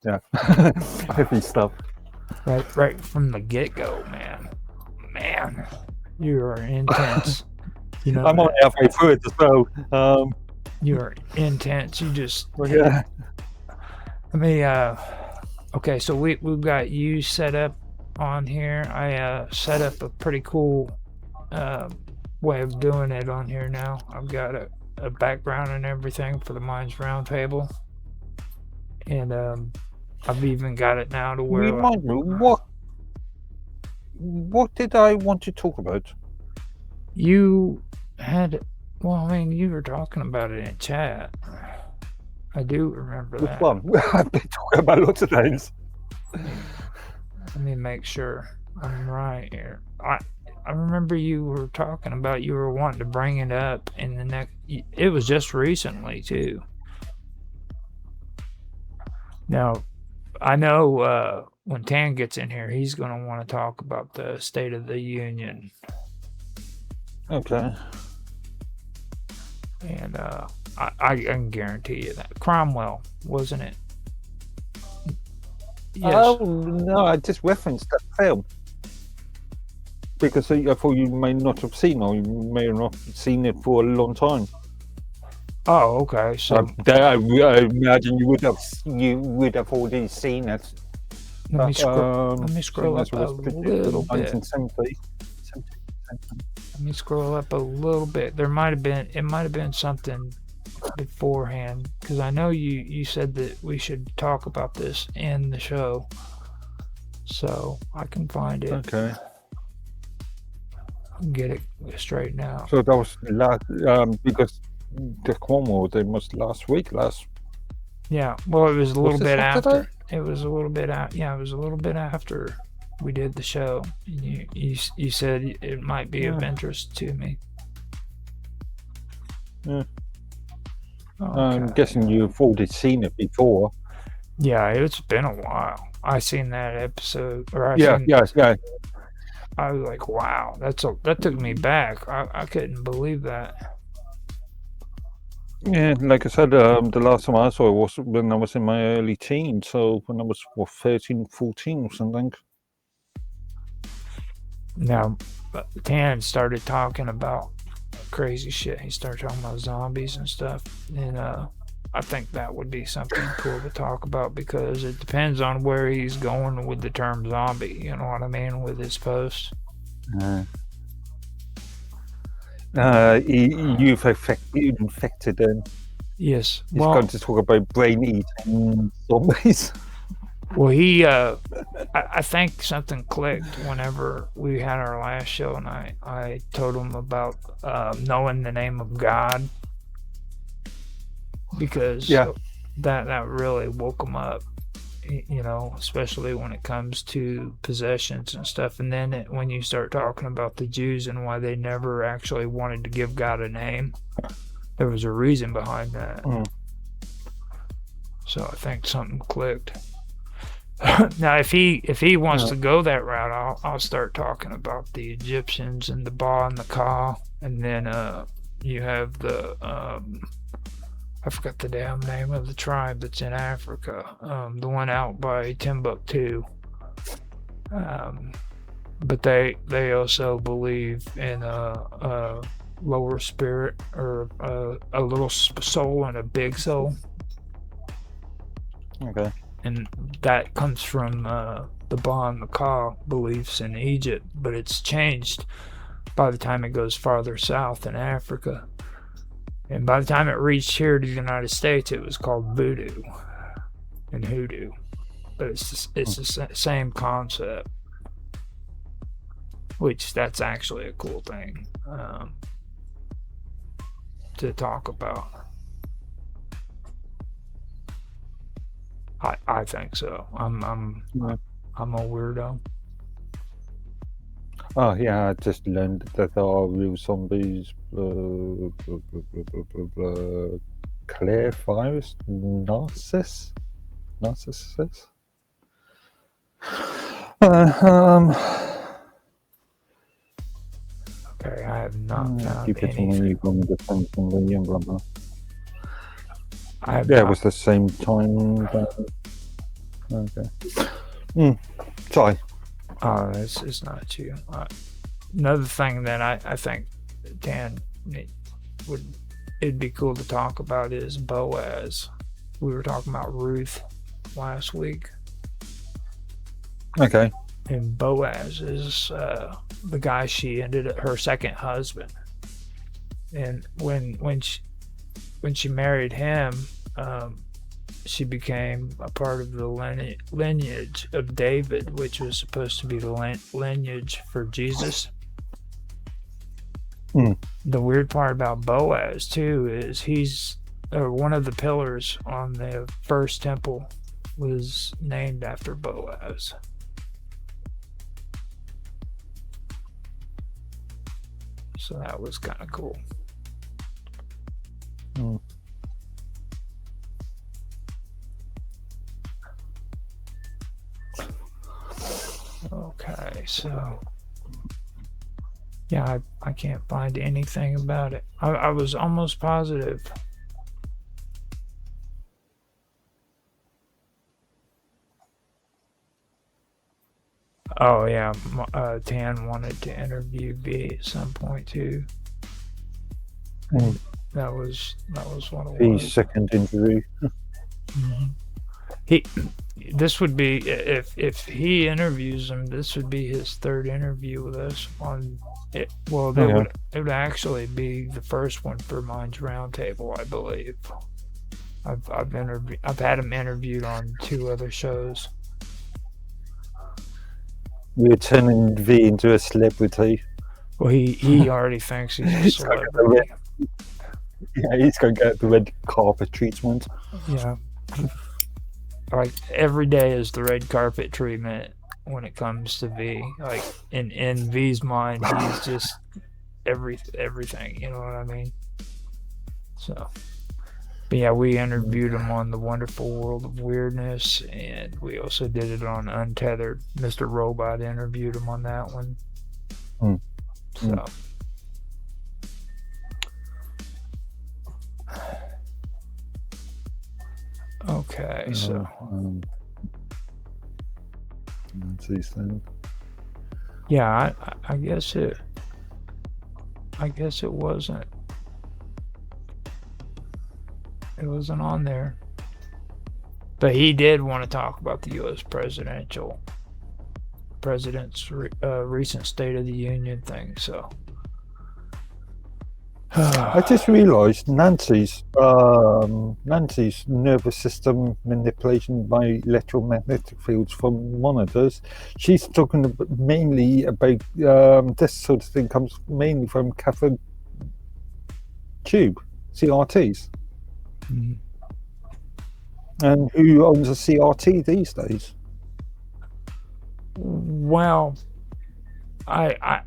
Yeah. Heavy stuff. Right from the get-go, man, you are intense. You know I'm only that. halfway through it as well. You are intense. You just Well, yeah. let me okay, so we've got you set up on here. I set up a pretty cool way of doing it on here now. I've got a background and everything for the Minds Roundtable, and I've even got it now to where Remind me, what did I want to talk about? you had. Well, I mean, you were talking about it in chat. I do remember Which that. one? I've been talking about lots of things. Let me make sure I'm right here. I remember you were talking about you were wanting to bring it up in the next. It was just recently too. Now I know when Tan gets in here, he's going to want to talk about the State of the Union, Okay. and I can guarantee you that Cromwell, wasn't it? Yes. Oh, no, I just referenced that film. Because I thought you may not have seen, or you may have not seen it for a long time. Oh, okay. So I imagine you would have already seen it. let me scroll. Let me seeing scroll as up it a was produced in little bit. 1970. Let me scroll up a little bit. There might have been. It might have been something beforehand because I know you said that we should talk about this in the show, so I can find it. Okay. Get it straightened out. So that was because the Cromwell they must last week. Yeah. Well, it was a little Was this bit Saturday? after. It was a little bit out. Yeah, it was a little bit after we did the show. And you said it might be of interest to me. Yeah. Okay. I'm guessing you've already seen it before. Yeah, it's been a while. I seen that episode, or Yeah. I was like, wow, that took me back. I couldn't believe that. Yeah, like I said, the last time I saw it was when I was in my early teens, so when I was 13, 14 or something. Now, Tan started talking about crazy shit. He started talking about zombies and stuff, and I think that would be something cool to talk about because it depends on where he's going with the term zombie. You know what I mean with his post. You've infected them. Yes. He's going to talk about brain eating zombies. Well, I think something clicked whenever we had our last show, and I told him about knowing the name of God because that really woke him up, you know, especially when it comes to possessions and stuff. And then when you start talking about the Jews and why they never actually wanted to give God a name, there was a reason behind that. So I think something clicked. Now, if he wants to go that route, I'll start talking about the Egyptians and the Ba and the Ka, and then you have the I forgot the damn name of the tribe that's in Africa, the one out by Timbuktu. But they also believe in a lower spirit or a little soul and a big soul. Okay. And that comes from the Ba and the Ka beliefs in Egypt, but it's changed by the time it goes farther south in Africa. And by the time it reached here to the United States, it was called voodoo and hoodoo. But it's the same concept, which that's actually a cool thing to talk about. I think so. I'm a weirdo. Oh yeah, I just learned that there are real zombies. Claire virus, narcissus. Okay, I have not found Keep it anything. you from the and blah blah. I have Yeah, it was the same time. Okay. Sorry. Oh, it's not you. Another thing that I think Dan it'd be cool to talk about is Boaz. We were talking about Ruth last week. Okay. And Boaz is the guy she ended her second husband. And when she married him, she became a part of the lineage of David, which was supposed to be the lineage for Jesus. The weird part about Boaz too is he's one of the pillars on the first temple was named after Boaz. So that was kind of cool. Okay, so yeah, I can't find anything about it. I was almost positive. Oh yeah, Tan wanted to interview B at some point too. That was one of His second interview. This would be if he interviews him. This would be his third interview with us on it. Well, it would actually be the first one for Mine's Roundtable, I believe. I've had him interviewed on 2 other shows. We're turning V into a celebrity. Well, he already thinks he's a celebrity. Yeah, he's going to get the red carpet treatment. Yeah. Like every day is the red carpet treatment when it comes to V. Like in V's mind, he's just everything. You know what I mean? So, but yeah, we interviewed him on The Wonderful World of Weirdness, and we also did it on Untethered. Mr. Robot interviewed him on that one. So. Okay, so these things. Yeah, I guess it wasn't. It wasn't on there. But he did want to talk about the U.S. president's recent State of the Union thing. So I just realised Nancy's nervous system manipulation by electromagnetic fields from monitors. She's talking mainly about this sort of thing comes mainly from cathode tube CRTs. And who owns a CRT these days? Well, I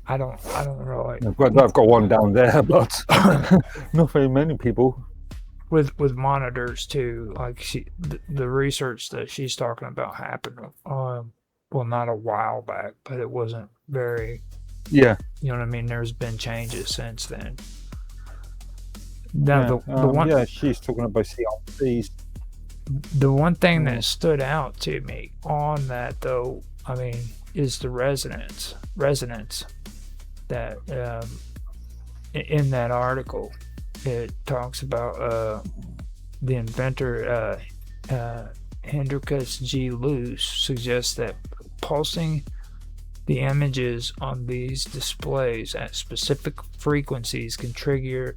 don't really. I've got one down there, but not very many people. With monitors too, like the research that she's talking about happened, well, not a while back, but it wasn't very. Yeah. You know what I mean? There's been changes since then. Now the one. Yeah, she's talking about CRTs. The one thing that stood out to me on that, though, I mean, is the resonance that in that article. It talks about the inventor Hendrikus G. Luce suggests that pulsing the images on these displays at specific frequencies can trigger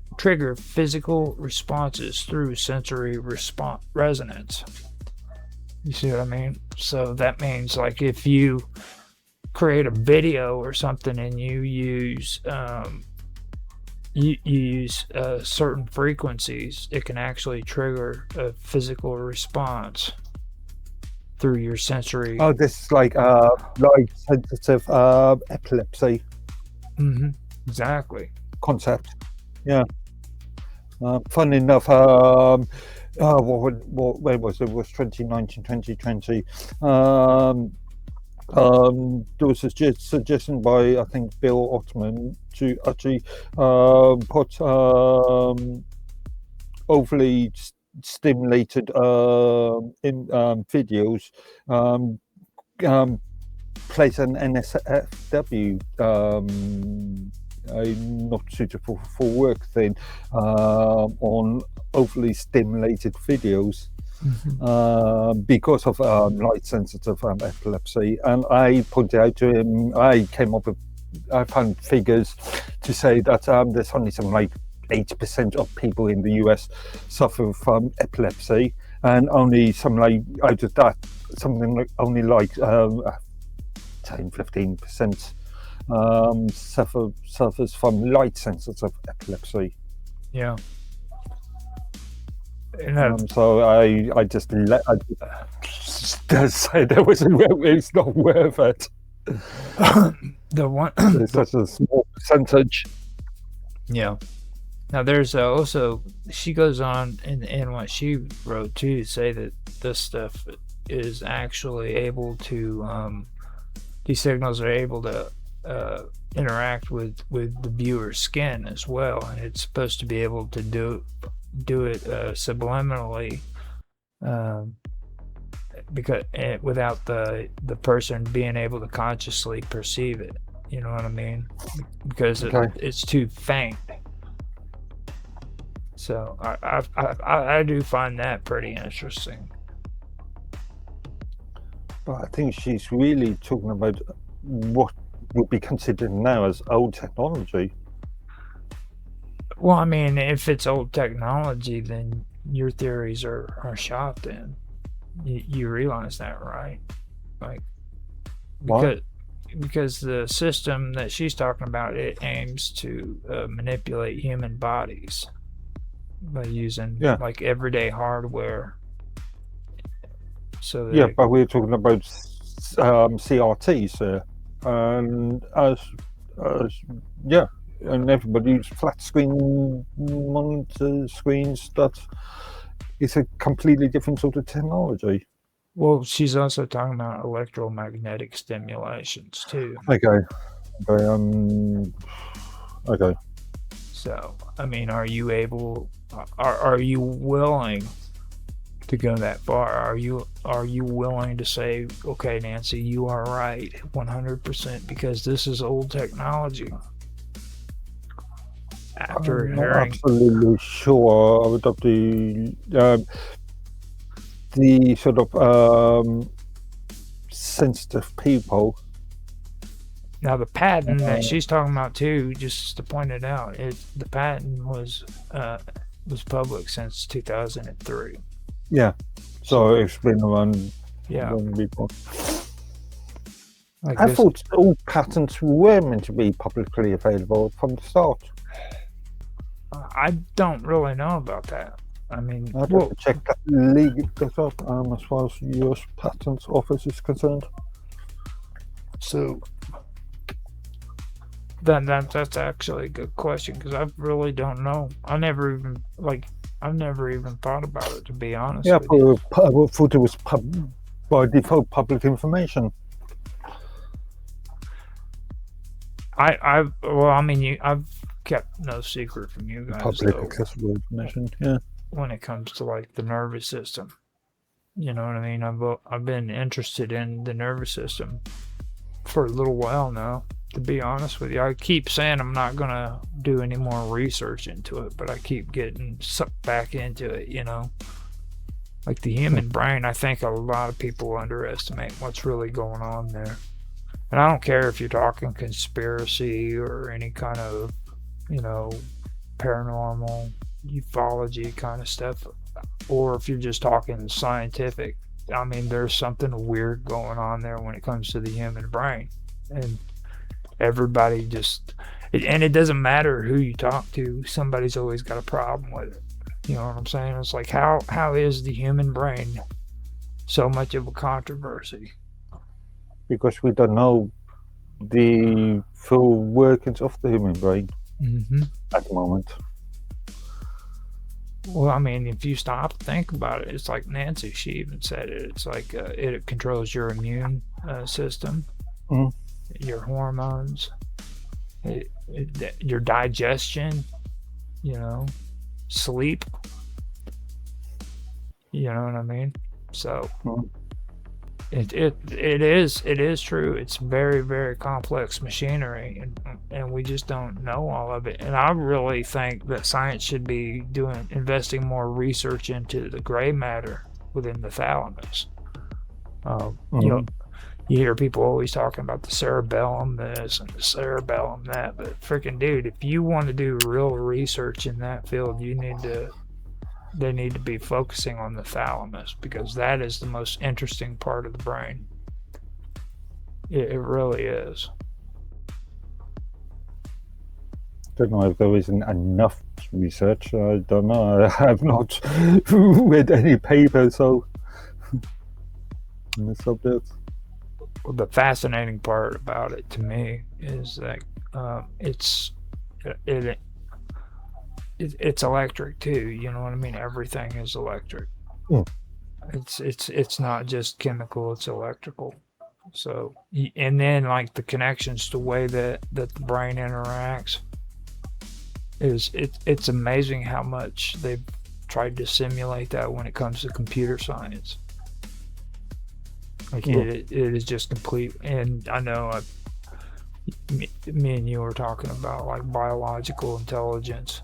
physical responses through sensory resonance. You see what I mean? So that means, like, if you create a video or something and you use certain frequencies, it can actually trigger a physical response through your sensory. Oh, this is like sensitive epilepsy. Exactly. Concept. Yeah. Fun enough. When was it? It was 2019, 2020. There was a suggestion by, I think, Bill Ottman to actually put overly stimulated videos plays an NSFW, a not suitable for work thing, on overly stimulated videos. Because of light sensitive epilepsy, and I pointed out to him, I found figures to say that there's only something like 80% of people in the US suffer from epilepsy, and only something like out of that, something like only like 10-15% suffers from light sensitive epilepsy. Yeah. And So I just said it's not worth it. the one, It's such a small percentage. yeah. Now there's also, she goes on in what she wrote too, to say that this stuff is actually able to, these signals are able to interact with the viewer's skin as well, and it's supposed to be able to do it subliminally, because without the person being able to consciously perceive it. You know what I mean? Because it's too faint. So I do find that pretty interesting. But I think she's really talking about what would be considered now as old technology. Well, I mean, if it's old technology, then your theories are shot. Then you realize that, right? Like, because the system that she's talking about, it aims to manipulate human bodies by using like everyday hardware. So but we're talking about CRTs, and and everybody uses flat screen monitor screens. That is a completely different sort of technology. Well, she's also talking about electromagnetic stimulations too. Okay. So, I mean, are you willing to go that far? Are you willing to say, okay, Nancy, you are right 100%, because this is old technology? After I'm hearing, not absolutely sure. I would have to the sort of sensitive people. Now the patent that she's talking about too, just to point it out, the patent was public since 2003. Yeah, so it's been around long before. I thought all patents were meant to be publicly available from the start. I don't really know about that. I mean, I'd have to check that legal stuff as far as US Patent Office is concerned. So that's actually a good question, because I really don't know. I've never even thought about it, to be honest. Yeah, I thought it was by default public information. I've kept no secret from you guys. Public accessible information, yeah. When it comes to like the nervous system, you know what I mean? I've been interested in the nervous system for a little while now, to be honest with you. I keep saying I'm not gonna do any more research into it, but I keep getting sucked back into it, you know? Like the human brain, I think a lot of people underestimate what's really going on there. And I don't care if you're talking conspiracy or any kind of, paranormal, ufology kind of stuff, or if you're just talking scientific. I mean, there's something weird going on there when it comes to the human brain. And everybody and it doesn't matter who you talk to, somebody's always got a problem with it. You know what I'm saying? It's like, how is the human brain so much of a controversy? Because we don't know the full workings of the human brain at the moment. Well, I mean, if you stop to think about it, it's like Nancy, she even said it. It's like it controls your immune system, your hormones, your digestion, sleep. You know what I mean? So Mm. it is true. It's very, very complex machinery, and we just don't know all of it. And I really think that science should be investing more research into the gray matter within the thalamus. You know, Mm. you hear people always talking about the cerebellum this and the cerebellum that, but freaking dude, if you want to do real research in that field, they need to be focusing on the thalamus because that is the most interesting part of the brain. It really is. Don't know if there isn't enough research. I don't know. I have not read any papers on the subject. Well, the fascinating part about it to me is that it's it, it's electric too. You know what I mean? Everything is electric. Mm. It's not just chemical; it's electrical. So, and then like the connections to the way that the brain interacts it's amazing how much they've tried to simulate that when it comes to computer science. Like it is just complete. And I know me and you were talking about like biological intelligence.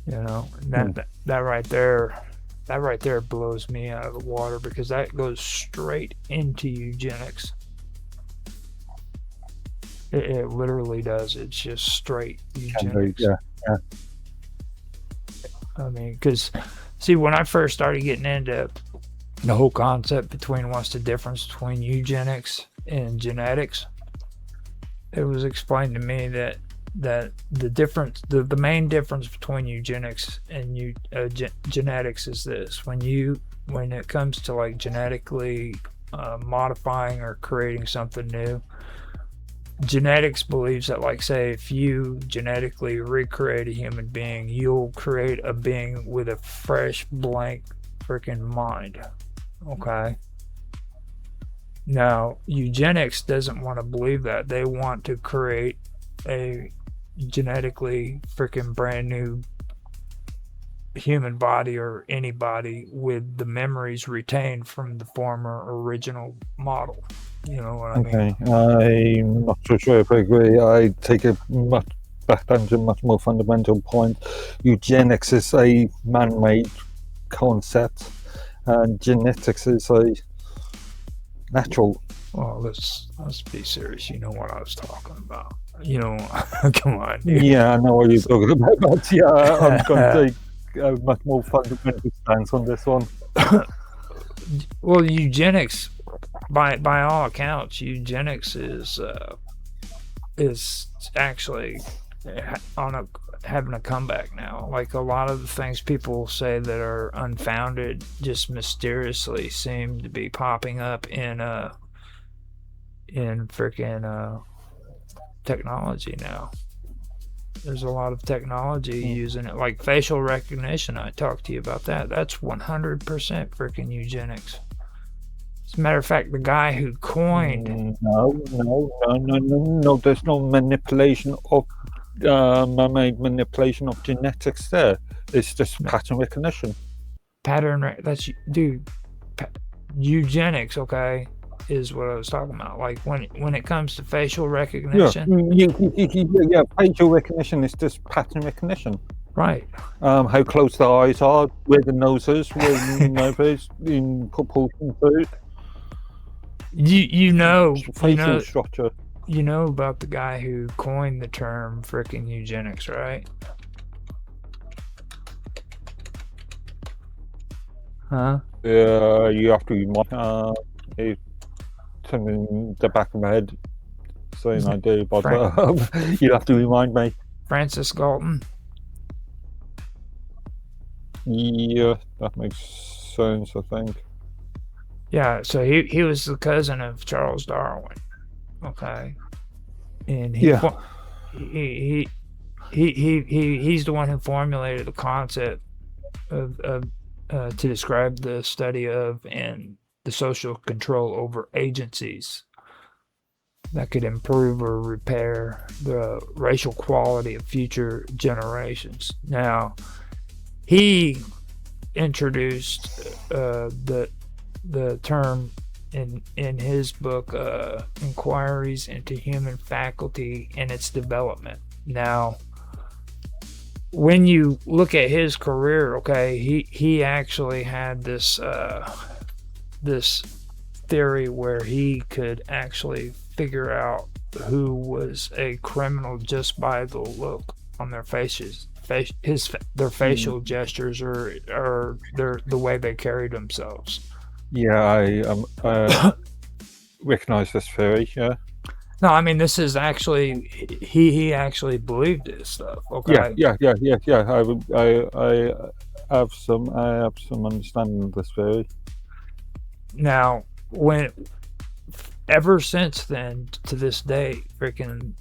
You know, and that right there, that right there blows me out of the water because that goes straight into eugenics. It literally does. It's just straight eugenics. Yeah, yeah. I mean, because see, when I first started getting into the whole concept between what's the difference between eugenics and genetics, it was explained to me that the main difference between eugenics and genetics is this: when it comes to like genetically modifying or creating something new, genetics believes that, like, say, if you genetically recreate a human being, you'll create a being with a fresh, blank, freaking mind. Okay? Now, eugenics doesn't want to believe that. They want to create a genetically freaking brand new human body or anybody with the memories retained from the former original model. You know what I mean? Okay, I'm not so sure if I agree. I take it much back down to a much more fundamental point. Eugenics is a man-made concept, and genetics is a natural. Well, let's be serious. You know what I was talking about. You know, come on. Dude. Yeah, I know what you're talking about, but yeah, I'm going to take a much more fundamental stance on this one. Well, eugenics, by all accounts, eugenics is actually having a comeback now. Like a lot of the things people say that are unfounded just mysteriously seem to be popping up in freaking technology now. There's a lot of technology using it, like facial recognition. I talked to you about that. That's 100% freaking eugenics. As a matter of fact, the guy who coined No. There's no manipulation of man-made manipulation of genetics. There, it's just pattern recognition. That's dude. Eugenics, okay, is what I was talking about. Like when it comes to facial recognition. Yeah, facial recognition is just pattern recognition. Right. How close the eyes are, where the nose is, where the mouth is, in proportion to. You know structure. You know about the guy who coined the term frickin' eugenics, right? Huh? Yeah, you have to remind it's in the back of my head saying I do, but you have to remind me. Francis Galton. Yeah, that makes sense, I think. Yeah, so he was the cousin of Charles Darwin. Okay. And he's the one who formulated the concept of to describe the study of and the social control over agencies that could improve or repair the racial quality of future generations. Now, he introduced the term in his book, Inquiries into Human Faculty and Its Development. Now, when you look at his career, okay, he actually had this this theory where he could actually figure out who was a criminal just by the look on their faces, their facial gestures, or the way they carried themselves. Yeah, I recognize this theory. Yeah. No, I mean this is actually he actually believed this stuff. Okay. Yeah. I have some understanding of this theory. Now, ever since then to this day, freaking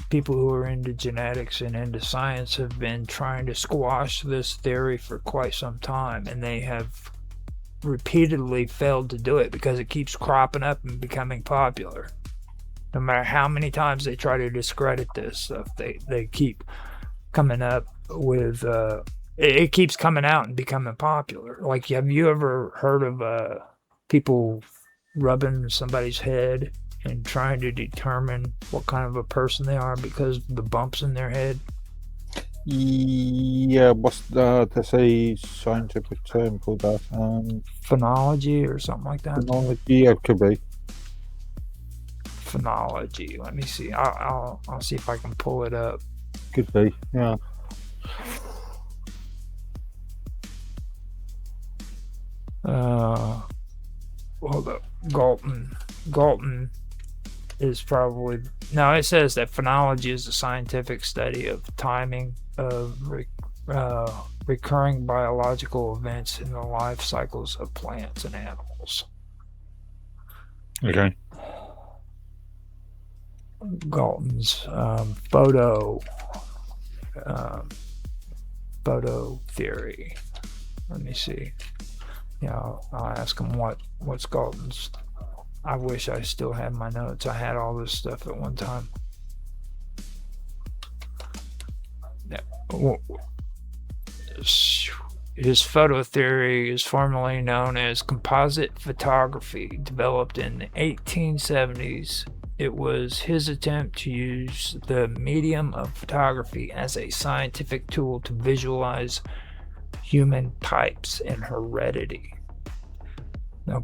people who are into genetics and into science have been trying to squash this theory for quite some time, and they have repeatedly failed to do it because it keeps cropping up and becoming popular. No matter how many times they try to discredit this stuff, they keep coming up with it keeps coming out and becoming popular. Like, have you ever heard of people rubbing somebody's head and trying to determine what kind of a person they are because of the bumps in their head? Yeah, what's there's a scientific term for that? Phonology or something like that. Phonology, yeah, it could be. Phonology. Let me see. I'll see if I can pull it up. Could be, yeah. Hold up. Galton is probably... Now, it says that phonology is a scientific study of timing of recurring biological events in the life cycles of plants and animals. Okay. Galton's photo theory. Let me see. Yeah, I'll ask him what's Galton's. I wish I still had my notes. I had all this stuff at one time. His photo theory is formally known as composite photography, developed in the 1870s. It was his attempt to use the medium of photography as a scientific tool to visualize human types and heredity. Now,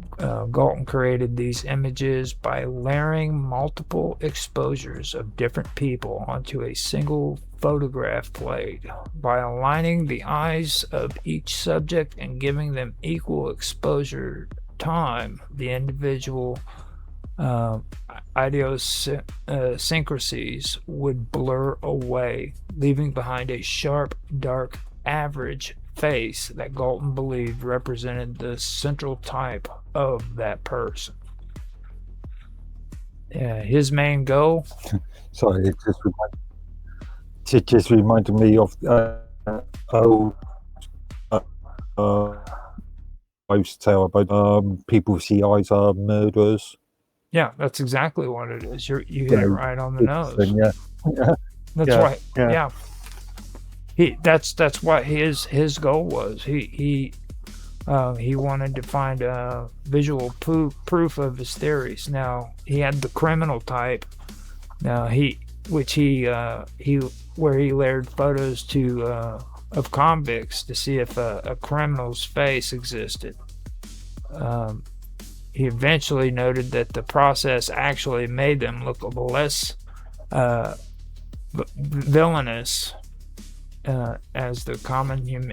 Galton created these images by layering multiple exposures of different people onto a single photograph plate. By aligning the eyes of each subject and giving them equal exposure time, the individual idiosyncrasies would blur away, leaving behind a sharp, dark, average face that Galton believed represented the central type of that person. His main goal... Sorry, it just reminded me of I used to tell about people who see eyes are murderers. Yeah, that's exactly what it is. You hit it right on the nose. Yeah. That's right. Yeah. That's what his goal was. He wanted to find visual proof of his theories. Now, he had the criminal type. Now he layered photos of convicts to see if a criminal's face existed. He eventually noted that the process actually made them look less villainous as the common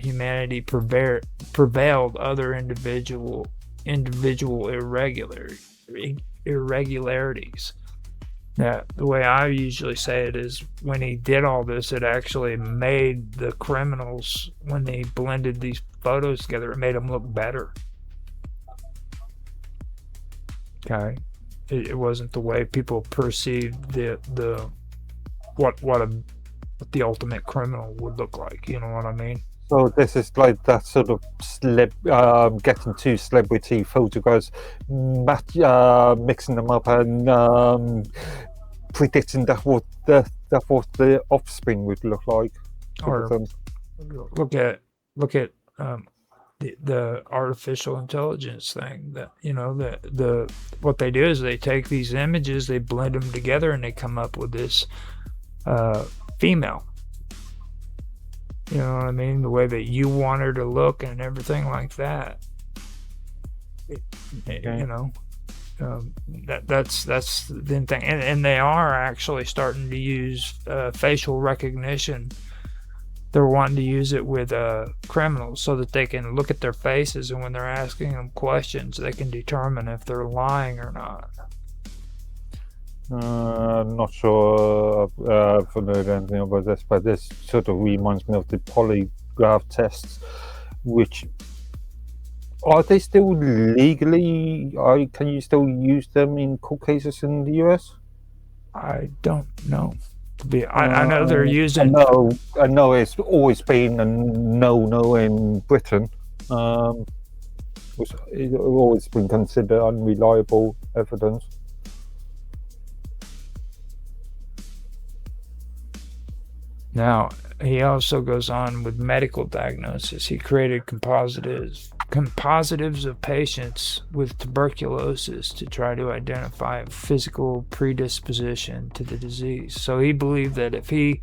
humanity prevailed other individual irregularities. Now, the way I usually say it is, when he did all this, it actually made the criminals, when they blended these photos together, it made them look better. Okay, it wasn't the way people perceived what the ultimate criminal would look like. You know what I mean? So this is like that sort of getting two celebrity photographs, mixing them up and predicting what the offspring would look like. Or look at the artificial intelligence thing. That the what they do is they take these images, they blend them together, and they come up with this female. You know what I mean? The way that you want her to look and everything like that. You know, that's the thing, and they are actually starting to use facial recognition. They're wanting to use it with criminals so that they can look at their faces, and when they're asking them questions, they can determine if they're lying or not. I'm not sure if I know anything about this, but this sort of reminds me of the polygraph tests, which are they still legally? Can you still use them in court cases in the US? I don't know. I know they're using. I know it's always been a no in Britain. It's always been considered unreliable evidence. Now, he also goes on with medical diagnosis. He created compositives of patients with tuberculosis to try to identify physical predisposition to the disease. So he believed that if he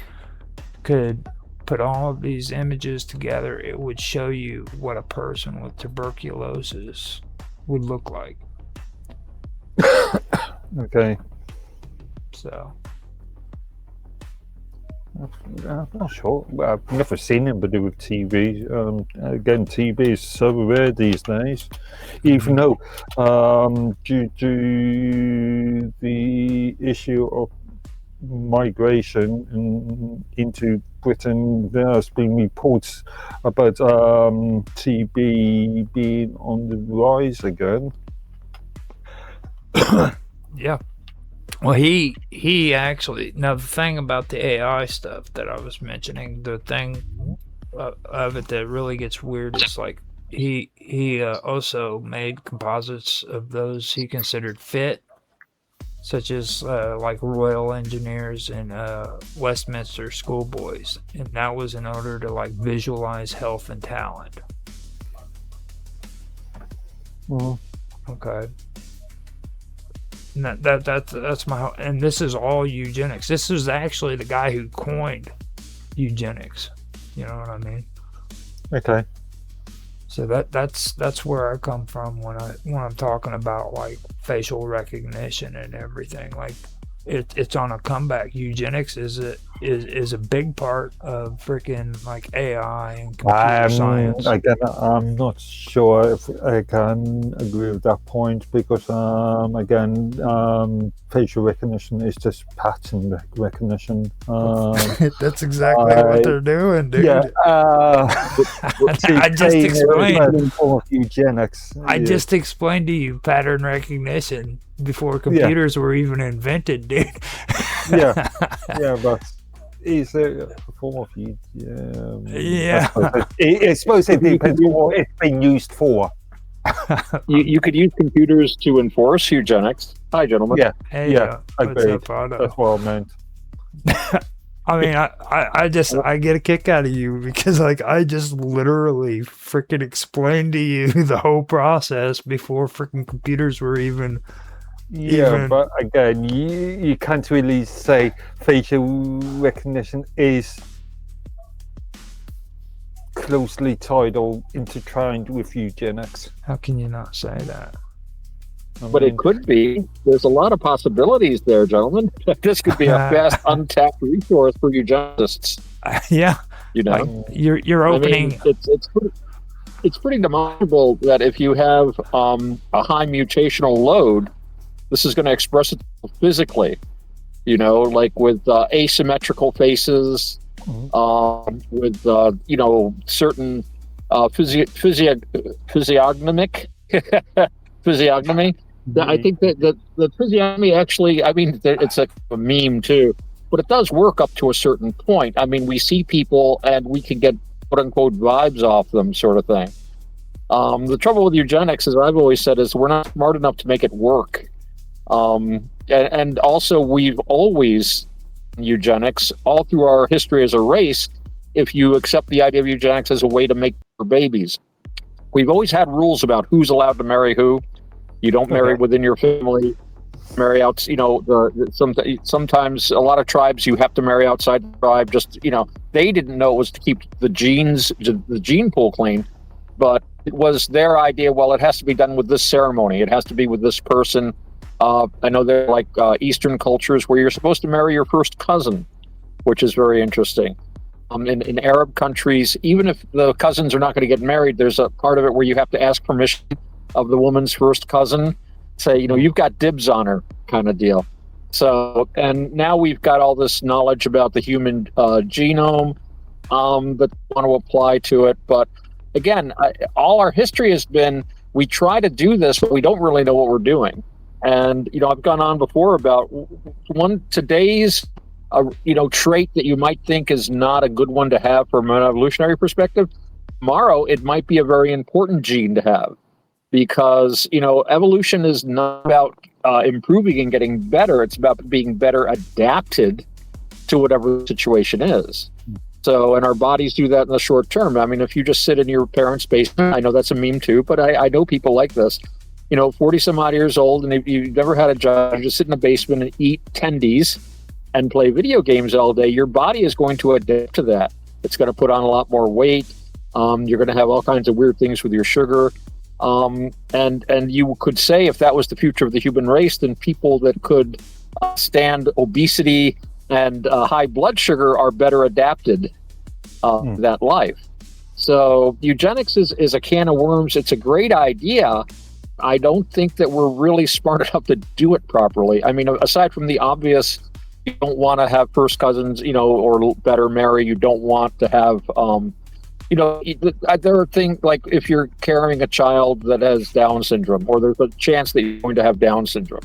could put all of these images together, it would show you what a person with tuberculosis would look like. Okay. So... I'm not sure. Well, I've never seen anybody with TB. Again, TB is so rare these days, even though due to the issue of migration into Britain, there has been reports about TB being on the rise again. Yeah. Well, he actually, now the thing about the AI stuff that I was mentioning, the thing of it that really gets weird is like he also made composites of those he considered fit, such as like Royal Engineers and Westminster schoolboys, and that was in order to like visualize health and talent. Okay. And that's my, and this is all eugenics. This is actually the guy who coined eugenics. You know what I mean? Okay. So that's where I come from when I'm talking about like facial recognition and everything. Like it's on a comeback. Eugenics is a big part of freaking like AI and computer science. Again, I'm not sure if I can agree with that point because again, facial recognition is just pattern recognition. That's exactly what they're doing, dude. Yeah, I just explained. Eugenics. I just explained to you pattern recognition before computers were even invented, dude. yeah, but it's a form of yeah. I suppose it depends on what it's been used for. You could use computers to enforce eugenics. Hi, gentlemen. Yeah, hey, agreed. That's what I meant. I mean, I get a kick out of you because like I just literally freaking explained to you the whole process before freaking computers were even. But again, you can't really say facial recognition is closely tied or intertwined with eugenics. How can you not say that? But it could be. There's a lot of possibilities there, gentlemen. This could be a vast untapped resource for eugenicists. Yeah. You know, like you're opening. I mean, it's pretty demonstrable that if you have a high mutational load, this is going to express itself physically. You know, like with asymmetrical faces, with certain physiognomic physiognomy. I think that the physiognomy actually, I mean, it's a meme too, but it does work up to a certain point. I mean, we see people and we can get quote unquote vibes off them, sort of thing. The trouble with eugenics, as I've always said, is we're not smart enough to make it work. And also we've always eugenics all through our history as a race, if you accept the idea of eugenics as a way to make babies. We've always had rules about who's allowed to marry who. You don't marry within your family. Marry out. Sometimes a lot of tribes you have to marry outside the tribe. Just they didn't know it was to keep the gene pool clean, but it was their idea. Well, it has to be done with this ceremony. It has to be with this person. I know there are like Eastern cultures where you're supposed to marry your first cousin, which is very interesting. In Arab countries, even if the cousins are not going to get married, there's a part of it where you have to ask permission of the woman's first cousin. Say, you've got dibs on her, kind of deal. So, and now we've got all this knowledge about the human genome that want to apply to it. But again, all our history has been, we try to do this, but we don't really know what we're doing. And, I've gone on before about today's trait that you might think is not a good one to have from an evolutionary perspective. Tomorrow, it might be a very important gene to have. Because, evolution is not about improving and getting better. It's about being better adapted to whatever the situation is. So, and our bodies do that in the short term. I mean, if you just sit in your parents' basement, I know that's a meme too, but I know people like this, 40 some odd years old, and if you've never had a job, you just sit in the basement and eat tendies and play video games all day, your body is going to adapt to that. It's going to put on a lot more weight. You're going to have all kinds of weird things with your sugar. And you could say if that was the future of the human race, then people that could stand obesity and high blood sugar are better adapted to that life. So eugenics is a can of worms. It's a great idea. I don't think that we're really smart enough to do it properly. I mean, aside from the obvious, you don't want to have first cousins, or better marry. You don't want to have there are things like if you're carrying a child that has Down syndrome, or there's a chance that you're going to have Down syndrome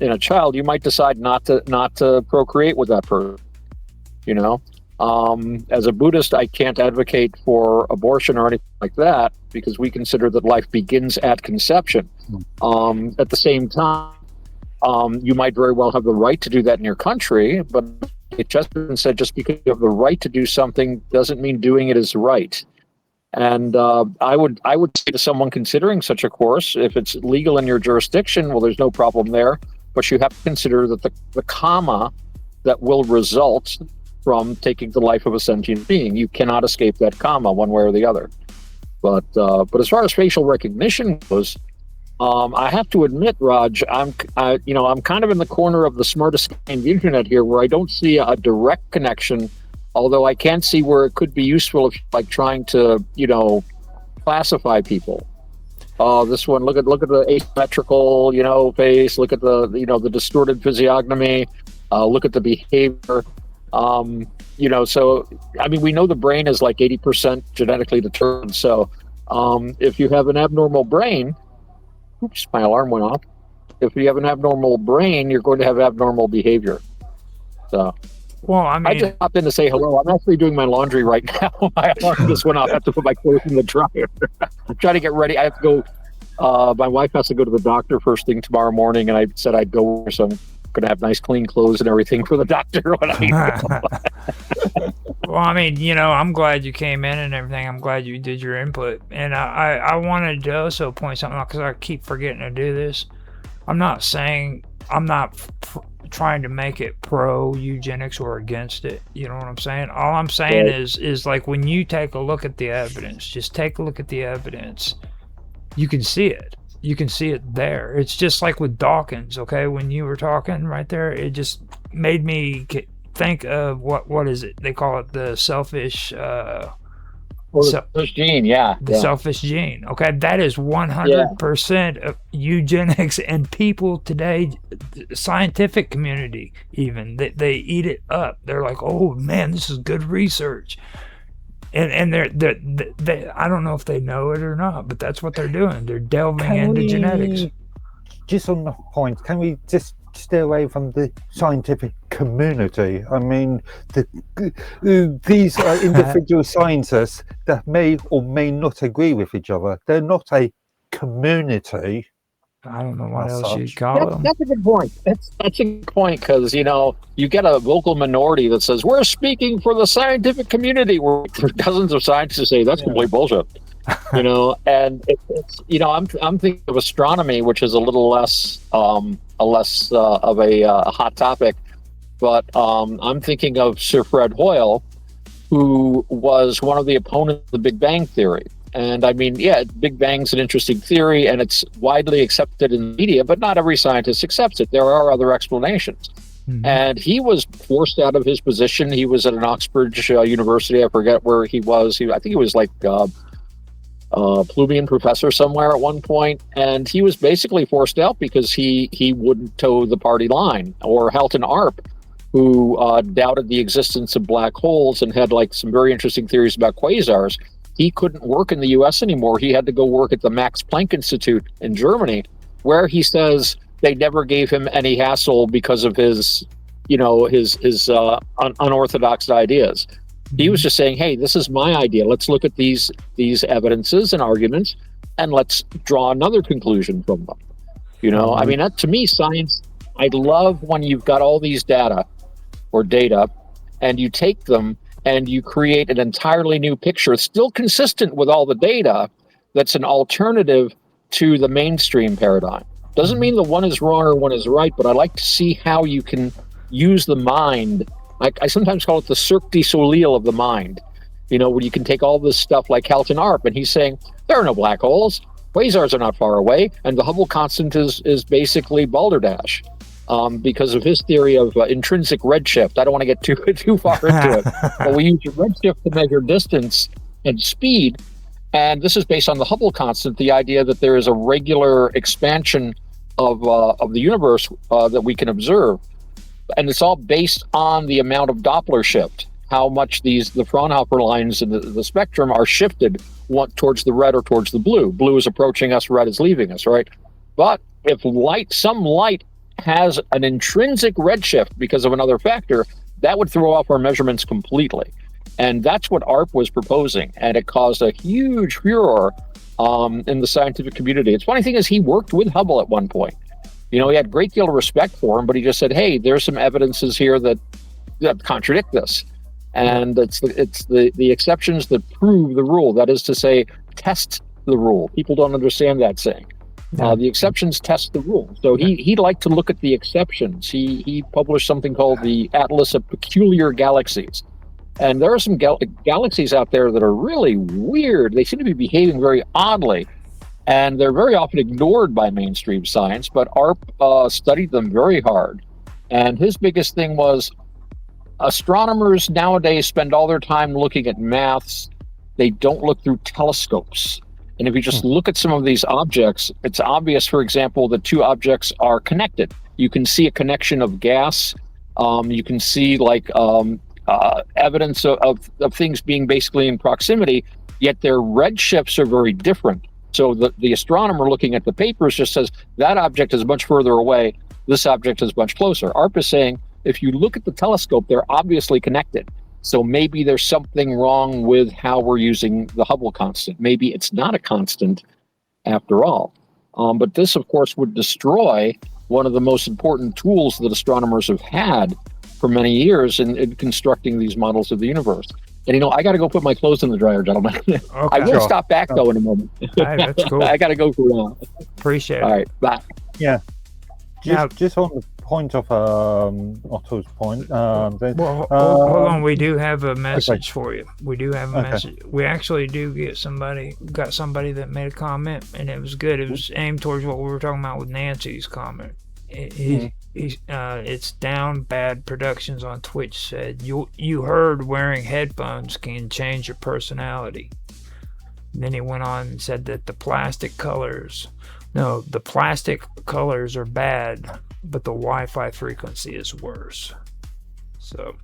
in a child, you might decide not to procreate with that person. As a Buddhist, I can't advocate for abortion or anything like that because we consider that life begins at conception. At the same time, you might very well have the right to do that in your country, but it just said just because you have the right to do something doesn't mean doing it is right. And I would say to someone considering such a course, if it's legal in your jurisdiction, well, there's no problem there. But you have to consider that the karma that will result from taking the life of a sentient being, you cannot escape that karma one way or the other. But as far as facial recognition goes, I have to admit, Raj, I'm kind of in the corner of the smartest guy in the internet here, where I don't see a direct connection. Although I can see where it could be useful if like trying to, classify people. This one, look at the asymmetrical, face. Look at the distorted physiognomy. Look at the behavior. So I mean, we know the brain is like 80% genetically determined. So if you have an abnormal brain. Oops, my alarm went off. If you have an abnormal brain, you're going to have abnormal behavior. So, well, I mean, I just popped in to say hello. I'm actually doing my laundry right now. My alarm just went off. I have to put my clothes in the dryer. I'm trying to get ready. I have to go. My wife has to go to the doctor first thing tomorrow morning, and I said I'd go. So I'm going to have nice, clean clothes and everything for the doctor when I go. Well, I mean, I'm glad you came in and everything. I'm glad you did your input. And I wanted to also point something out because I keep forgetting to do this. I'm not trying to make it pro eugenics or against it. You know what I'm saying? All I'm saying is like when you take a look at the evidence, just take a look at the evidence. You can see it. You can see it there. It's just like with Dawkins, okay? When you were talking right there, it just made me think of what is it? They call it the selfish selfish gene, yeah. The selfish gene. Okay, that is 100% of eugenics, and people today, scientific community even, they eat it up. They're like, oh man, this is good research. And they I don't know if they know it or not, but that's what they're doing. They're delving into genetics. Just on the point, can we just stay away from the scientific community? I mean, these are individual scientists that may or may not agree with each other. They're not a community. I don't know what else you'd call them. That's a good point. That's a good point because, you get a vocal minority that says, we're speaking for the scientific community, where dozens of scientists say that's complete bullshit. And it's I'm thinking of astronomy, which is a little less of a hot topic, but I'm thinking of Sir Fred Hoyle, who was one of the opponents of the Big Bang Theory. And I mean, yeah, Big Bang's an interesting theory, and it's widely accepted in the media, but not every scientist accepts it. There are other explanations. Mm-hmm. And he was forced out of his position. He was at an Oxbridge University. I forget where he was. I think he was like plebeian professor somewhere at one point, and he was basically forced out because he wouldn't toe the party line. Or Halton Arp, who doubted the existence of black holes and had like some very interesting theories about quasars. He couldn't work in the U.S. anymore. He had to go work at the Max Planck Institute in Germany, where he says they never gave him any hassle because of his unorthodox ideas. He was just saying, hey, this is my idea. Let's look at these evidences and arguments, and let's draw another conclusion from them. I mean, that, to me, science, I love when you've got all these data, and you take them and you create an entirely new picture, still consistent with all the data, that's an alternative to the mainstream paradigm. Doesn't mean the one is wrong or one is right, but I like to see how you can use the mind. I sometimes call it the Cirque du Soleil of the mind, where you can take all this stuff like Halton Arp, and he's saying, there are no black holes, quasars are not far away, and the Hubble constant is basically balderdash. Because of his theory of intrinsic redshift. I don't want to get too far into it, but we use redshift to measure distance and speed, and this is based on the Hubble constant, the idea that there is a regular expansion of the universe that we can observe, and it's all based on the amount of Doppler shift, how much the Fraunhofer lines in the spectrum are shifted towards the red or towards the blue. Blue is approaching us, red is leaving us, right? But if some light has an intrinsic redshift because of another factor, that would throw off our measurements completely. And that's what ARP was proposing, and it caused a huge furor in the scientific community. It's funny thing is, he worked with Hubble at one point. He had a great deal of respect for him, but he just said, hey, there's some evidences here that contradict this. And it's the exceptions that prove the rule. That is to say, test the rule. People don't understand that saying. The exceptions test the rule. So he liked to look at the exceptions. He published something called the Atlas of Peculiar Galaxies. And there are some galaxies out there that are really weird. They seem to be behaving very oddly. And they're very often ignored by mainstream science, but ARP studied them very hard. And his biggest thing was, astronomers nowadays spend all their time looking at maths. They don't look through telescopes. And if you just look at some of these objects, it's obvious, for example, that two objects are connected. You can see a connection of gas. You can see evidence of things being basically in proximity, yet their redshifts are very different. So the astronomer looking at the papers just says, that object is much further away, this object is much closer. ARP is saying, if you look at the telescope, they're obviously connected. So maybe there's something wrong with how we're using the Hubble constant. Maybe it's not a constant after all. But this, of course, would destroy one of the most important tools that astronomers have had for many years in constructing these models of the universe. And, I got to go put my clothes in the dryer, gentlemen. Okay. I will stop back, though, in a moment. All right, that's cool. I got to go for now. Appreciate it. All right, bye. Yeah. Just on the point of Otto's point. Hold on. We do have a message for you. We do have a message. We actually got somebody that made a comment, and it was good. It was aimed towards what we were talking about with Nancy's comment. It's down bad productions on Twitch said you heard wearing headphones can change your personality. And then he went on and said that the plastic colors are bad, but the Wi-Fi frequency is worse. So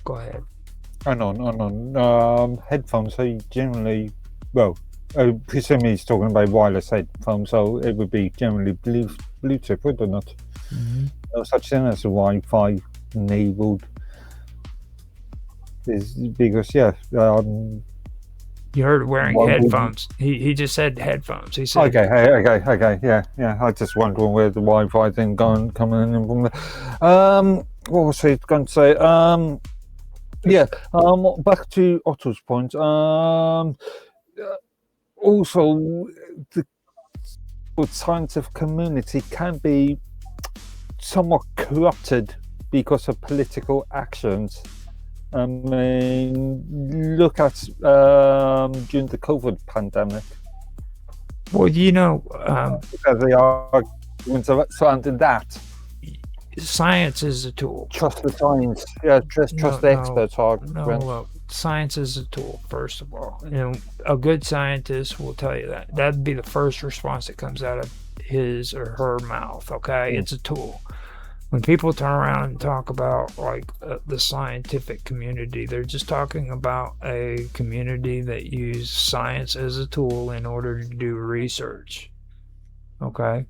go ahead. No. Headphones, they generally, presumably he's talking about wireless headphones, so it would be generally Bluetooth, would it not? Mm-hmm. No such thing as a Wi-Fi enabled. Is because you heard wearing headphones. He just said headphones. He said okay, yeah. I just wondering where the Wi-Fi thing coming in from there. What was I going to say? Back to Otto's point. also the scientific community can be somewhat corrupted because of political actions. I mean, look at during the COVID pandemic. Well, The arguments surrounding that. science is a tool. Trust the science. Yeah, trust the experts argument. Look, science is a tool, first of all. A good scientist will tell you that. That'd be the first response that comes out of his or her mouth, okay? It's a tool. When people turn around and talk about the scientific community, they're just talking about a community that uses science as a tool in order to do research. Okay?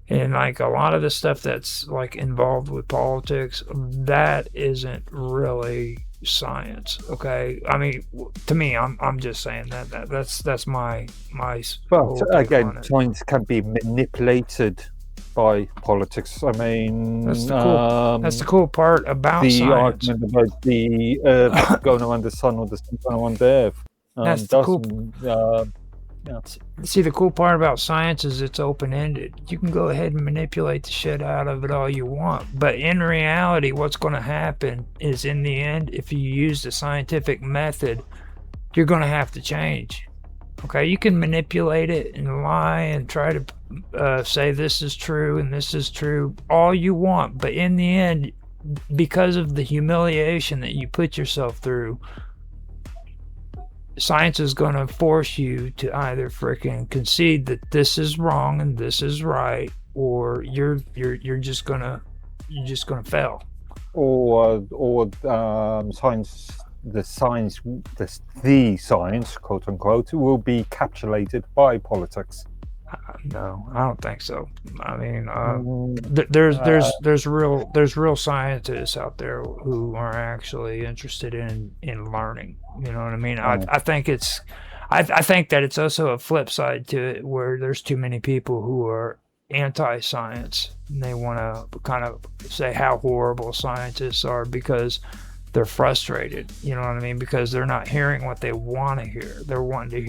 And a lot of the stuff that's involved with politics, that isn't really science. Okay? I mean, to me, I'm just saying that's my But again, science can be manipulated by politics. I mean, that's the cool part about the science. argument about the Earth going around the sun or the sun going around the Earth. That's the cool. See, the cool part about science is it's open-ended. You can go ahead and manipulate the shit out of it all you want, but in reality, what's going to happen is, in the end, if you use the scientific method, you're going to have to change. Okay, you can manipulate it and lie and try to say this is true and this is true all you want, but in the end, because of the humiliation that you put yourself through, science is going to force you to either freaking concede that this is wrong and this is right, or you're just gonna fail. Or science. The science, quote unquote, will be capitulated by politics. No, I don't think so. I mean, there's real scientists out there who are actually interested in learning. You know what I mean? I think that it's also a flip side to it, where there's too many people who are anti-science and they want to kind of say how horrible scientists are because they're frustrated, you know what I mean? Because they're not hearing what they want to hear. They're wanting to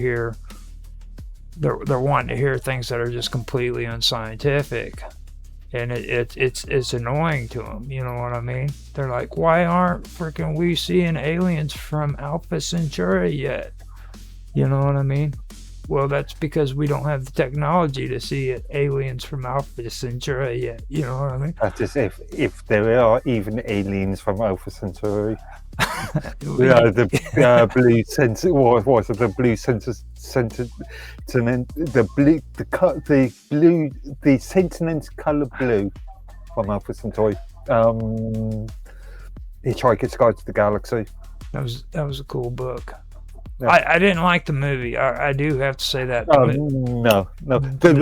hear things that are just completely unscientific, and it's annoying to them. You know what I mean? They're like, why aren't freaking we seeing aliens from Alpha Centauri yet? You know what I mean? Well, that's because we don't have the technology to see aliens from Alpha Centauri yet. You know what I mean? That is, if there are even aliens from Alpha Centauri. The blue sensor. What was it? The blue sensor. The sentient color blue from Alpha Centauri. Hitchhiker's Guide to the Galaxy. That was a cool book. Yeah. I didn't like the movie. I do have to say that. No. The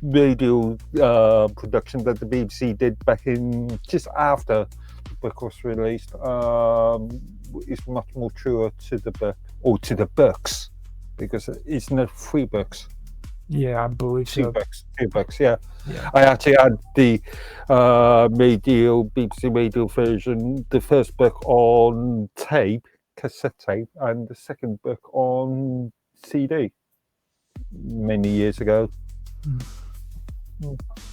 radio production that the BBC did back in just after the book was released is much more truer to the book, or to the books, because it's not 3 books. Yeah, I believe so. 2 books. Yeah. I actually had the BBC radio version, the first book on cassette tape, and the second book on CD many years ago.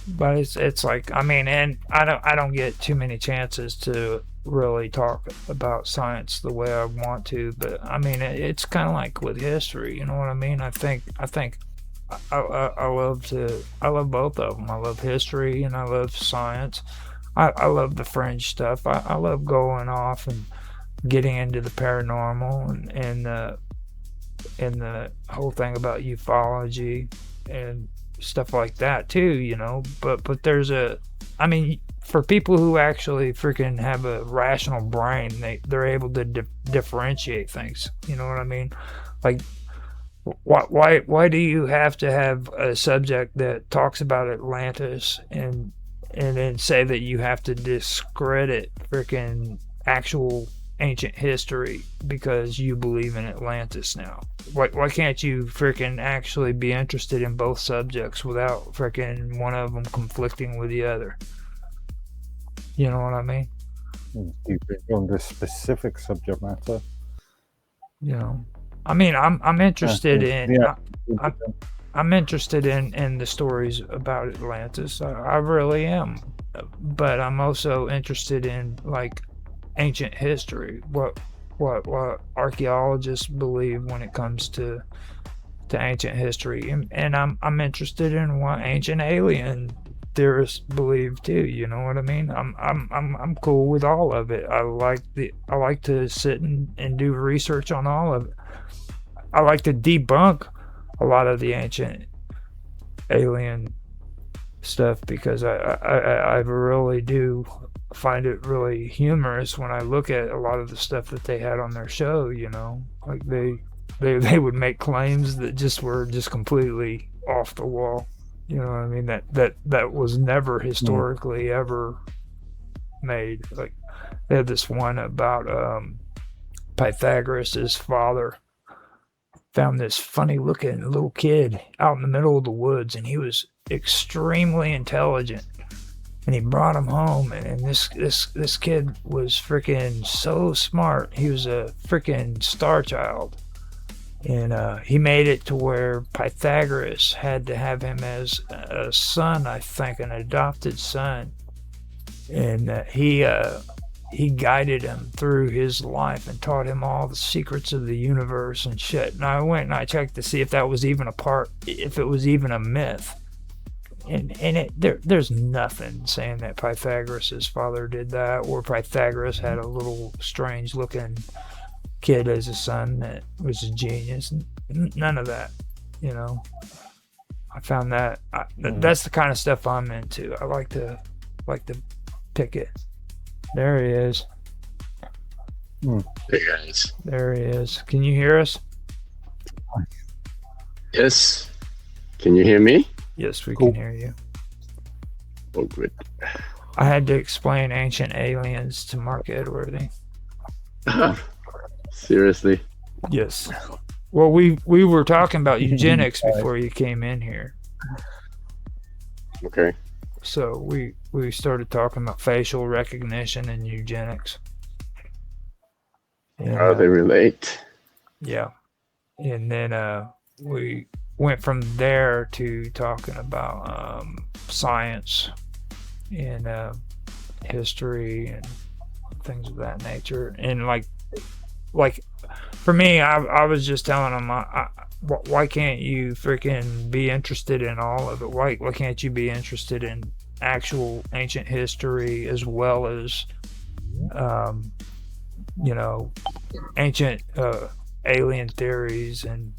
But it's like, I mean, and I don't get too many chances to really talk about science the way I want to, but I mean, it's kind of like with history, you know what I mean? I think I love both of them. I love history and I love science. I love the fringe stuff. I love going off and getting into the paranormal and the whole thing about ufology and stuff like that too, you know. But there's for people who actually freaking have a rational brain, they're able to differentiate things. You know what I mean? Like, why do you have to have a subject that talks about Atlantis and then say that you have to discredit freaking actual ancient history because you believe in Atlantis now? Why can't you freaking actually be interested in both subjects without freaking one of them conflicting with the other? You know what I mean? Depending on the specific subject matter. You know, I mean, I'm interested in. Yeah. I'm interested in the stories about Atlantis. I really am, but I'm also interested in like ancient history. What archaeologists believe when it comes to ancient history, and I'm interested in what ancient alien theorists believe too. You know what I mean? I'm cool with all of it. I like to sit and do research on all of it. I like to debunk a lot of the ancient alien stuff because I really do find it really humorous when I look at a lot of the stuff that they had on their show. You know, like they would make claims that just were just completely off the wall. You know what I mean? That was never historically ever made. Like they had this one about Pythagoras' father found this funny looking little kid out in the middle of the woods, and he was extremely intelligent, and he brought him home, and this kid was freaking so smart. He was a freaking star child, and he made it to where Pythagoras had to have him as a son, I think, an adopted son, and he guided him through his life and taught him all the secrets of the universe and shit. And I went and I checked to see if that was even if it was even a myth. And there's nothing saying that Pythagoras' father did that, or Pythagoras had a little strange looking kid as a son that was a genius. None of that, you know. I found that that's the kind of stuff I'm into. I like to pick it. There he is. Hey guys. There he is. Can you hear us? Yes. Can you hear me? Yes, we can hear you. Oh, good. I had to explain Ancient Aliens to Mark Edworthy. Seriously? Yes. Well, we were talking about eugenics before you came in here. Okay. So we started talking about facial recognition and eugenics. And, How they relate? Yeah. And then we went from there to talking about science and history and things of that nature. And like for me, I was just telling him, why can't you freaking be interested in all of it? Why can't you be interested in actual ancient history as well as ancient alien theories? And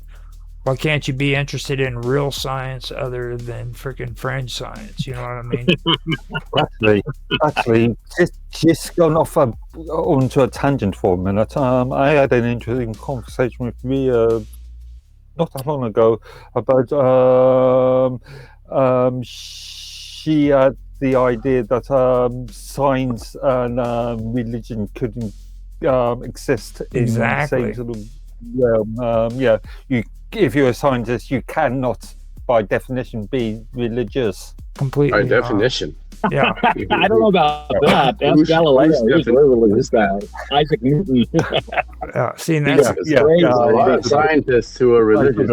why can't you be interested in real science other than freaking fringe science? You know what I mean? Actually, just going off onto a tangent for a minute. I had an interesting conversation with Ria not that long ago about she had the idea that science and religion couldn't exist in the same sort of realm. If you're a scientist, you cannot, by definition, be religious. Completely. By definition. Yeah. I don't know about that. That's Galileo. He's a religious guy. Isaac Newton. See, that's a lot of scientists who are religious.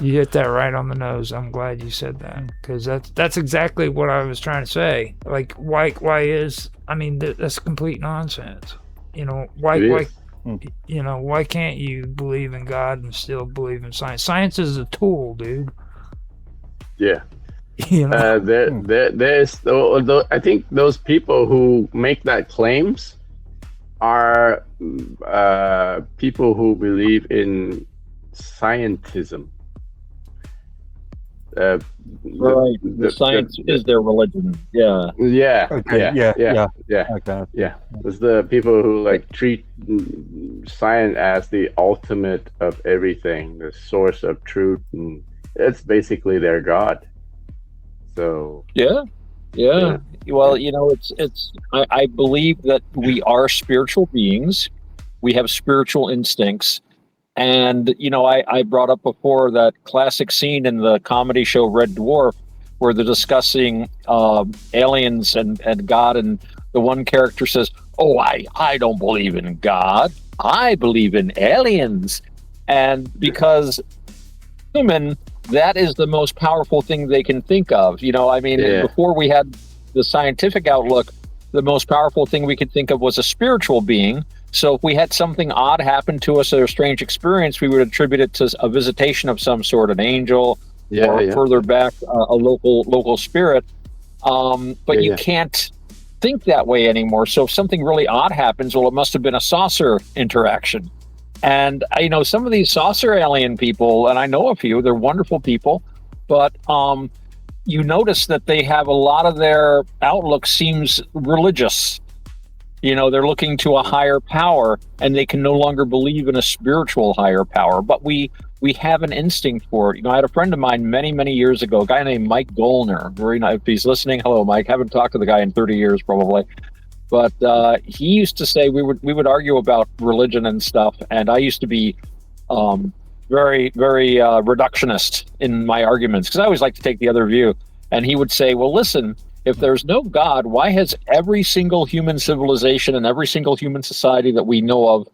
You hit that right on the nose. I'm glad you said that, because that's exactly what I was trying to say. Like, why that's complete nonsense. You know, why can't you believe in God and still believe in science? Science is a tool, dude. Yeah. You know? There's I think those people who make that claims are people who believe in scientism. Right. The science is their religion. Yeah. Yeah. Okay. Yeah. Okay. Yeah. It's the people who treat science as the ultimate of everything, the source of truth, and it's basically their God. So. Yeah. Well, it's. I believe that we are spiritual beings. We have spiritual instincts. And, I brought up before that classic scene in the comedy show Red Dwarf where they're discussing aliens and God, and the one character says, "Oh, I don't believe in God. I believe in aliens." And because human, that is the most powerful thing they can think of. I mean, before we had the scientific outlook, the most powerful thing we could think of was a spiritual being. So if we had something odd happen to us or a strange experience, we would attribute it to a visitation of some sort, an angel, or further back, a local spirit. But you can't think that way anymore. So if something really odd happens, well, it must have been a saucer interaction. And some of these saucer alien people, and I know a few, they're wonderful people, but you notice that they have a lot of their outlook seems religious. They're looking to a higher power, and they can no longer believe in a spiritual higher power. But we have an instinct for it. I had a friend of mine many, many years ago, a guy named Mike Gollner. If he's listening, hello, Mike. Haven't talked to the guy in 30 years, probably. But he used to say we would argue about religion and stuff, and I used to be very, very reductionist in my arguments, because I always like to take the other view. And he would say, well, listen, if there's no God, why has every single human civilization and every single human society that we know of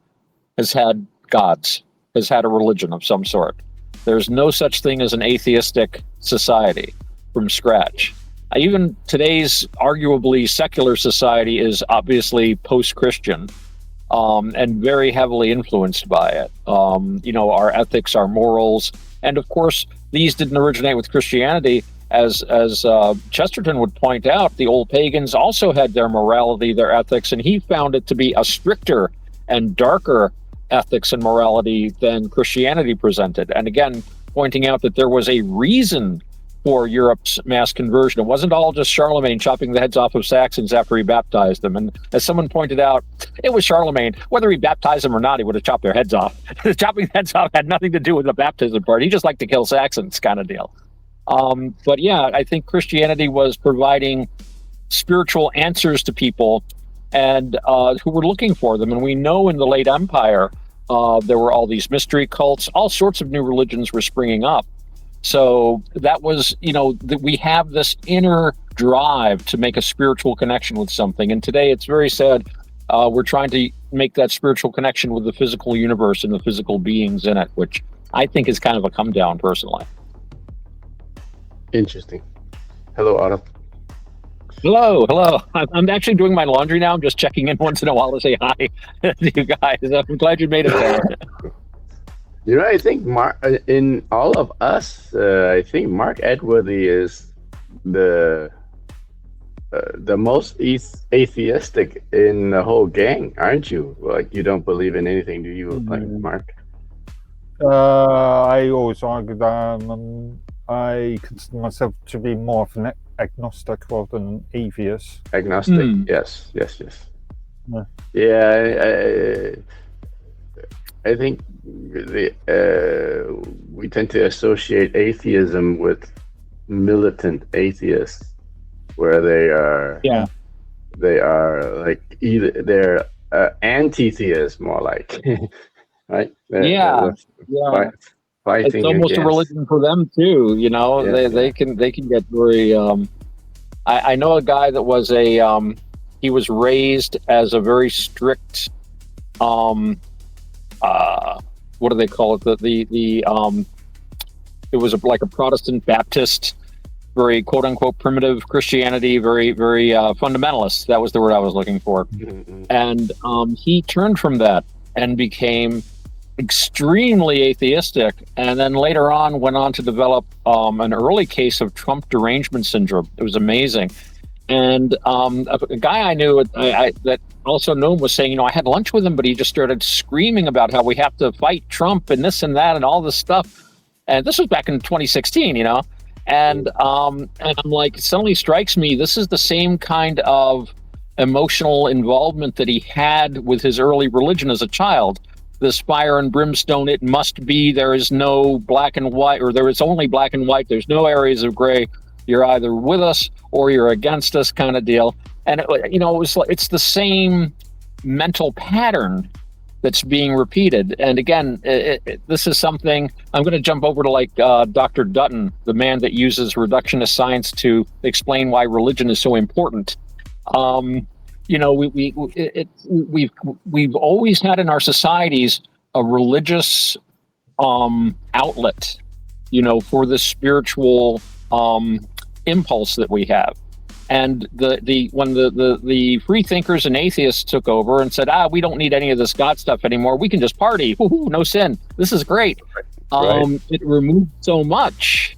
has had gods, has had a religion of some sort? There's no such thing as an atheistic society from scratch. Even today's arguably secular society is obviously post-Christian and very heavily influenced by it. Our ethics, our morals, and of course, these didn't originate with Christianity. As Chesterton would point out, the old pagans also had their morality, their ethics, and he found it to be a stricter and darker ethics and morality than Christianity presented. And again, pointing out that there was a reason for Europe's mass conversion. It wasn't all just Charlemagne chopping the heads off of Saxons after he baptized them. And as someone pointed out, it was Charlemagne. Whether he baptized them or not, he would have chopped their heads off. Chopping heads off had nothing to do with the baptism part. He just liked to kill Saxons, kind of deal. But yeah, I think Christianity was providing spiritual answers to people and who were looking for them. And we know in the late Empire, there were all these mystery cults, all sorts of new religions were springing up. So that was, that we have this inner drive to make a spiritual connection with something. And today it's very sad. We're trying to make that spiritual connection with the physical universe and the physical beings in it, which I think is kind of a come down personally. Interesting. Hello, Otto. Hello. I'm actually doing my laundry now. I'm just checking in once in a while to say hi to you guys. I'm glad you made it there. I think in all of us, I think Mark Edworthy is the most atheistic in the whole gang, aren't you? Like, you don't believe in anything, do you, like Mark? I always argue that I consider myself to be more of an agnostic rather than an atheist. Agnostic, yes. Yeah, I think we tend to associate atheism with militant atheists, where they are like either they're anti-theists, more like, right? Fighting it's almost against a religion for them too. They can get very. I know a guy that was he was raised as a very strict. What do they call it? It was like a Protestant Baptist, very quote unquote primitive Christianity, very, very fundamentalist. That was the word I was looking for. Mm-hmm. And he turned from that and became extremely atheistic. And then later on went on to develop an early case of Trump derangement syndrome. It was amazing. And a guy I knew that also knew him was saying, I had lunch with him, but he just started screaming about how we have to fight Trump and this and that and all this stuff. And this was back in 2016, And I'm like, it suddenly strikes me, this is the same kind of emotional involvement that he had with his early religion as a child. This fire and brimstone, it must be, there is no black and white, or there is only black and white. There's no areas of gray. You're either with us or you're against us, kind of deal. And it's the same mental pattern that's being repeated. And again, this is something I'm going to jump over to, like Dr. Dutton, the man that uses reductionist science to explain why religion is so important. You know, we've always had in our societies a religious outlet, you know, for the spiritual impulse that we have. And when the free thinkers and atheists took over and said, we don't need any of this God stuff anymore, we can just party, woo-hoo, no sin, this is great. Right. It removed so much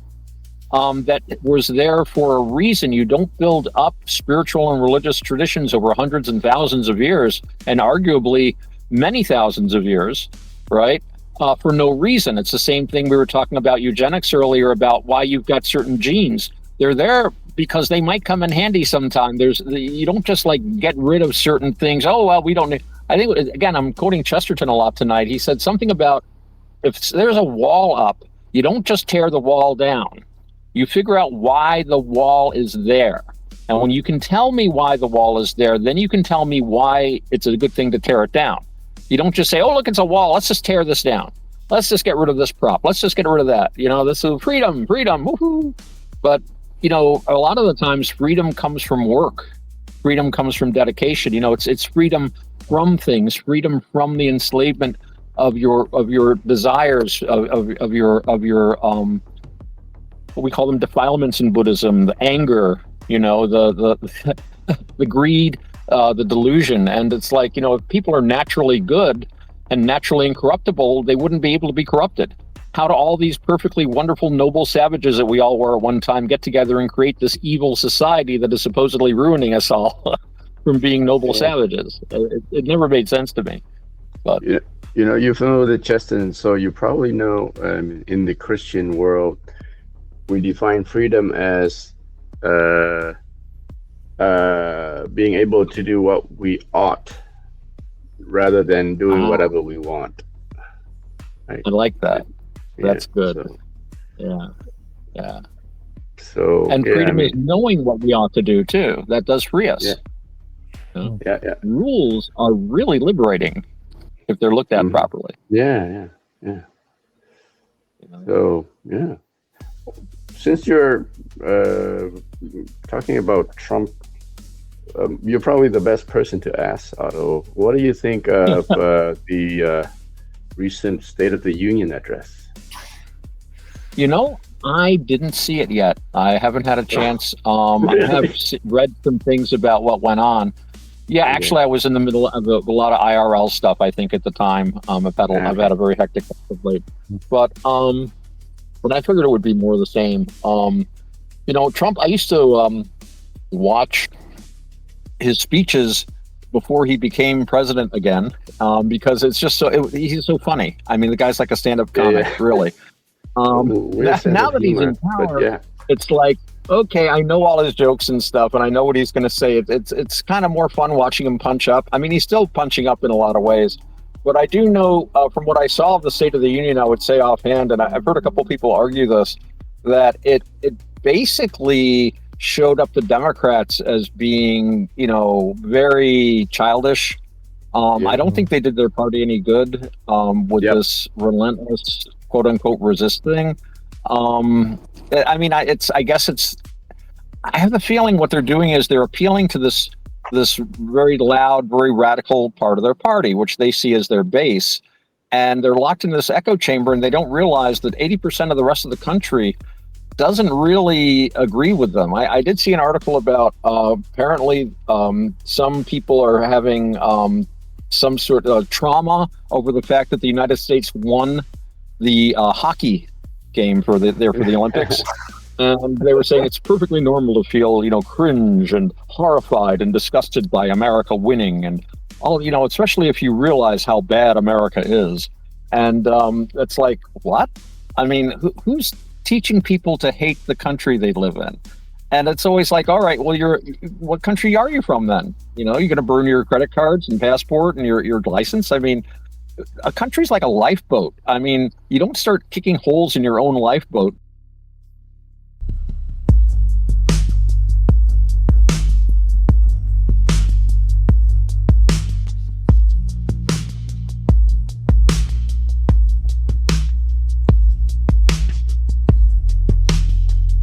that was there for a reason. You don't build up spiritual and religious traditions over hundreds and thousands of years, and arguably many thousands of years, right? For no reason. It's the same thing we were talking about eugenics earlier, about why you've got certain genes. They're there because they might come in handy sometime. You don't just like get rid of certain things. Oh, well, we don't need. I think, again, I'm quoting Chesterton a lot tonight. He said something about, if there's a wall up, you don't just tear the wall down. You figure out why the wall is there. And when you can tell me why the wall is there, then you can tell me why it's a good thing to tear it down. You don't just say, oh, look, it's a wall, let's just tear this down. Let's just get rid of this prop. Let's just get rid of that. You know, this is freedom, woohoo. But, you know, a lot of the times freedom comes from work. Freedom comes from dedication. You know, it's freedom from things, freedom from the enslavement of your desires, of your what we call them defilements in Buddhism, the anger, you know, the the greed, the delusion. And it's like, you know, if people are naturally good and naturally incorruptible, they wouldn't be able to be corrupted. How do all these perfectly wonderful, noble savages that we all were at one time get together and create this evil society that is supposedly ruining us all from being noble savages? It never made sense to me. But you know, you're familiar with Chesterton, so you probably know in the Christian world, we define freedom as being able to do what we ought rather than doing whatever we want. Right? I like that. That's good. So, yeah. So, and freedom is knowing what we ought to do too. That does free us. Yeah. Rules are really liberating if they're looked at properly. Yeah. So, since you're talking about Trump, you're probably the best person to ask, Otto. What do you think of the recent State of the Union address? You know, I didn't see it yet. I haven't had a chance. I have read some things about what went on. Yeah, actually, I was in the middle of a lot of IRL stuff, I think, at the time. I've had a very hectic life of late. But I figured it would be more of the same. You know, Trump, I used to watch his speeches before he became president again, because it's just he's so funny. I mean, the guy's like a stand-up comic, really. Now that he's in power, it's like, okay, I know all his jokes and stuff, and I know what he's going to say. It's kind of more fun watching him punch up. I mean, he's still punching up in a lot of ways. But I do know from what I saw of the State of the Union, I would say offhand, and I've heard a couple people argue this, that it basically showed up the Democrats as being, you know, very childish. I don't think they did their party any good with this relentless, quote unquote, resist thing. I mean, I have the feeling what they're doing is they're appealing to this very loud, very radical part of their party, which they see as their base. And they're locked in this echo chamber, and they don't realize that 80% of the rest of the country doesn't really agree with them. I did see an article about apparently some people are having some sort of trauma over the fact that the United States won the hockey game for the Olympics. And they were saying it's perfectly normal to feel, you know, cringe and horrified and disgusted by America winning, and all, you know, especially if you realize how bad America is. And it's like, what? I mean, who's teaching people to hate the country they live in? And it's always like, all right, well, what country are you from then? You know, you're going to burn your credit cards and passport and your license. I mean, a country's like a lifeboat. I mean, you don't start kicking holes in your own lifeboat